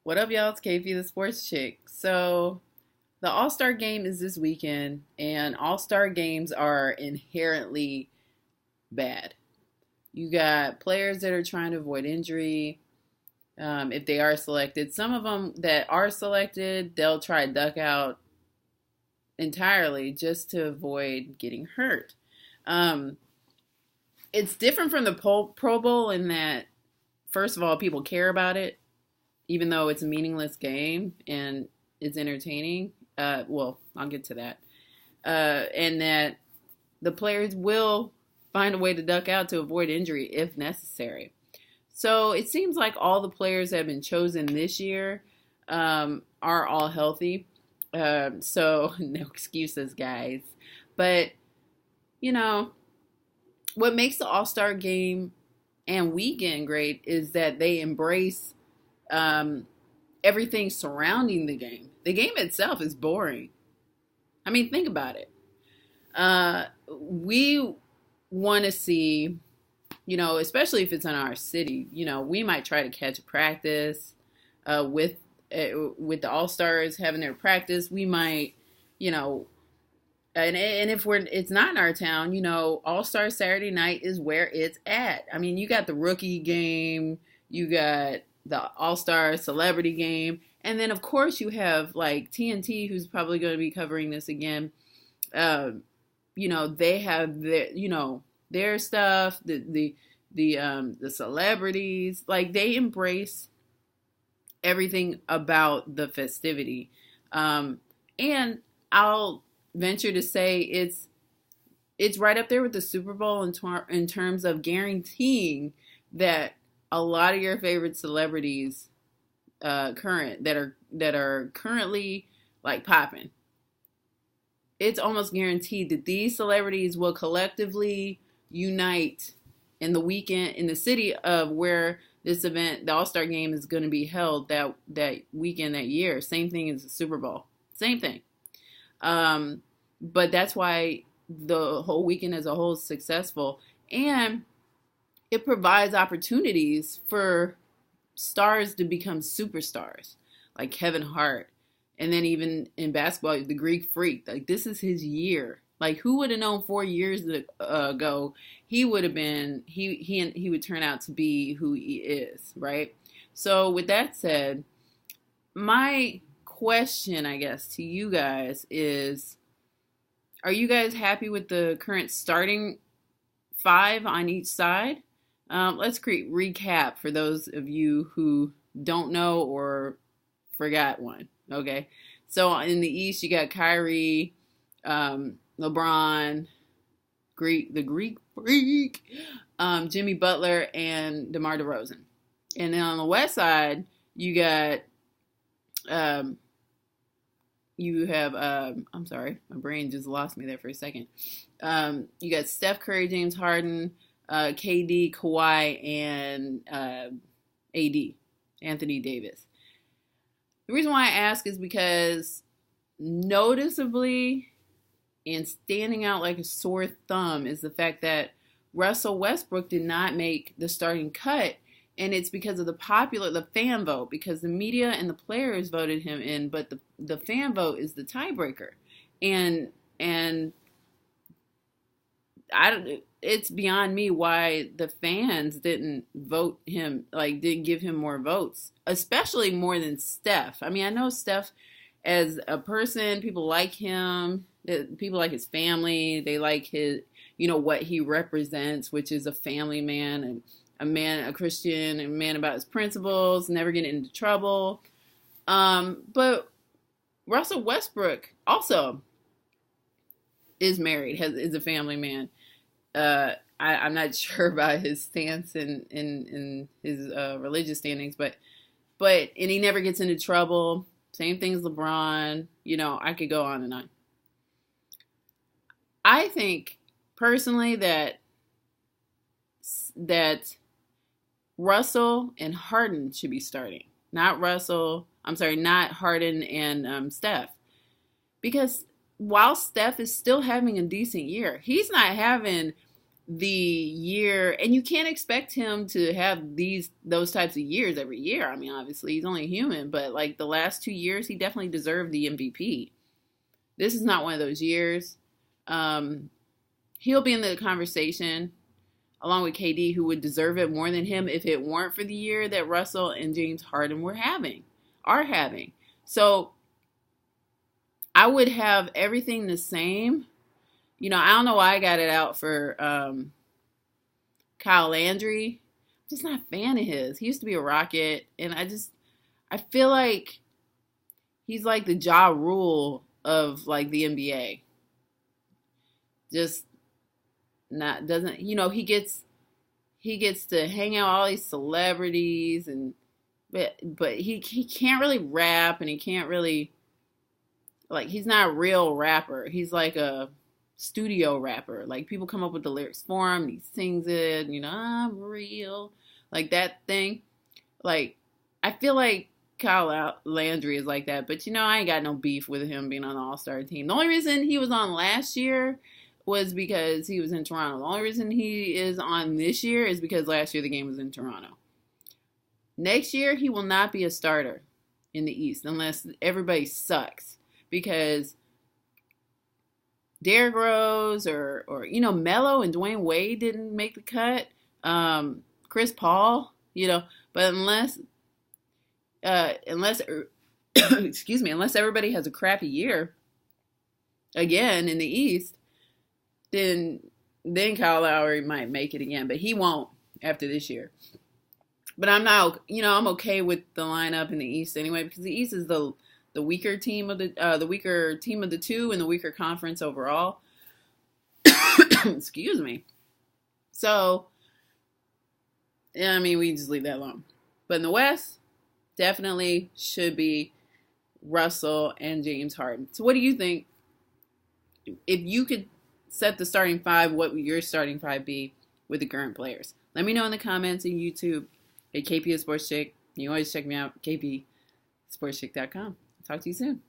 What up, y'all? It's KP the Sports Chick. So, the All Star game is this weekend, and All Star games are inherently bad. You got players that are trying to avoid injury if they are selected. Some of them that are selected, they'll try to duck out entirely just to avoid getting hurt. Um, it's different from the Pro Bowl in that, first of all, people care about it even though it's a meaningless game and it's entertaining. Well, I'll get to that. And that the players will find a way to duck out to avoid injury if necessary. So it seems like all the players that have been chosen this year are all healthy. So no excuses, guys. But, you know, what makes the All Star game and weekend great is that they embrace everything surrounding the game. The game itself is boring. I mean, think about it. We want to see, especially if it's in our city, we might try to catch a practice with the All Stars having their practice. We might, and if it's not in our town, All Star Saturday night is where it's at. I mean, you got the rookie game, you got the All-Star Celebrity Game. And then, of course, you have, like, TNT, who's probably going to be covering this again. They have their stuff, the celebrities. Like, they embrace everything about the festivity. And I'll venture to say it's right up there with the Super Bowl in terms of guaranteeing that a lot of your favorite celebrities that are currently like popping. It's almost guaranteed that these celebrities will collectively unite in the weekend in the city of where this event, the All-Star game, is going to be held that weekend that year. Same thing as the Super Bowl. Same thing. But that's why the whole weekend as a whole is successful. And it provides opportunities for stars to become superstars, like Kevin Hart. And then even in basketball, the Greek Freak. Like, this is his year. Like, who would have known 4 years ago he would have been, he would turn out to be who he is, right? So with that said, my question, I guess, to you guys is, are you guys happy with the current starting five on each side? Let's recap for those of you who don't know or forgot one. Okay, so in the East you got Kyrie, LeBron, the Greek Freak, Jimmy Butler, and DeMar DeRozan. And then on the West side you got I'm sorry, my brain just lost me there for a second. You got Steph Curry, James Harden, KD, Kawhi, and AD, Anthony Davis. The reason why I ask is because noticeably and standing out like a sore thumb is the fact that Russell Westbrook did not make the starting cut, and it's because of the fan vote, because the media and the players voted him in, but the fan vote is the tiebreaker. And it's beyond me why the fans didn't vote him, like didn't give him more votes, especially more than Steph. I mean, I know Steph as a person, people like him, people like his family, they like his, what he represents, which is a family man and a Christian, a man about his principles, never getting into trouble. But Russell Westbrook also is married, is a family man. I'm not sure about his stance in his religious standings, but and he never gets into trouble. Same thing as LeBron. I could go on and on. I think personally that Russell and Harden should be starting, not Harden and Steph, because while Steph is still having a decent year, he's not having the year, and you can't expect him to have those types of years every year. I mean, obviously he's only human, but like the last 2 years, he definitely deserved the MVP. This is not one of those years. He'll be in the conversation along with KD, who would deserve it more than him if it weren't for the year that Russell and James Harden are having. So I would have everything the same. You know, I don't know why I got it out for Kyle Landry. I'm just not a fan of his. He used to be a Rocket, and I feel like he's like the Ja Rule of like the NBA. Just not doesn't he gets to hang out with all these celebrities, and but he can't really rap, and he can't really, like, he's not a real rapper. He's like a studio rapper. Like, people come up with the lyrics for him, and he sings it, I'm real, like that thing. Like, I feel like Kyle Landry is like that, but I ain't got no beef with him being on the All-Star team. The only reason he was on last year was because he was in Toronto. The only reason he is on this year is because last year the game was in Toronto. Next year, he will not be a starter in the East unless everybody sucks, because Derrick Rose or Melo and Dwayne Wade didn't make the cut. Chris Paul, but unless excuse me, unless everybody has a crappy year again in the East, then Kyle Lowry might make it again, but he won't after this year. But I'm not, I'm okay with the lineup in the East anyway, because the East is the weaker team of the two, and the weaker conference overall. Excuse me. So, yeah, I mean, we just leave that alone. But in the West, definitely should be Russell and James Harden. So what do you think? If you could set the starting five, what would your starting five be with the current players? Let me know in the comments and YouTube at KP Sports Chick. You can always check me out, kpsportschick.com. Talk to you soon.